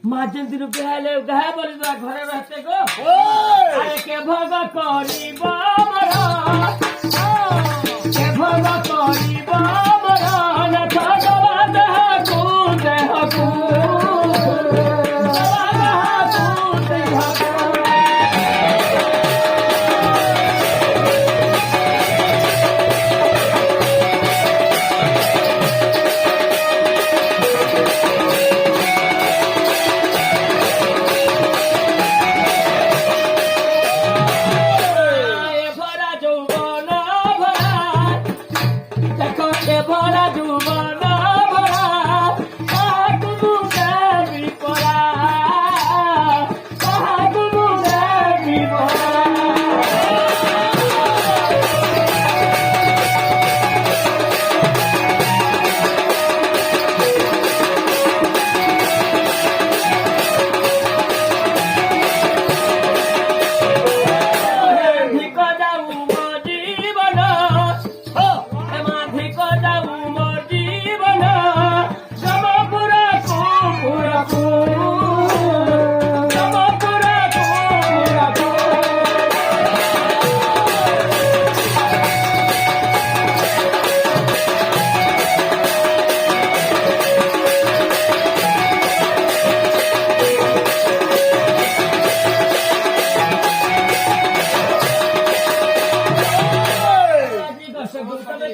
margin दिन पहले गहे बोली तो घरे रहते को अरे के भग करी बामरा के भग करी बामरा न भगवा देह कू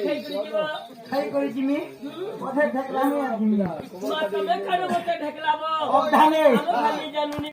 खाई करी जिमी पथे ढकला में आ जिमी तमे खानो मते ढकलाबो अब धाने खाली जानू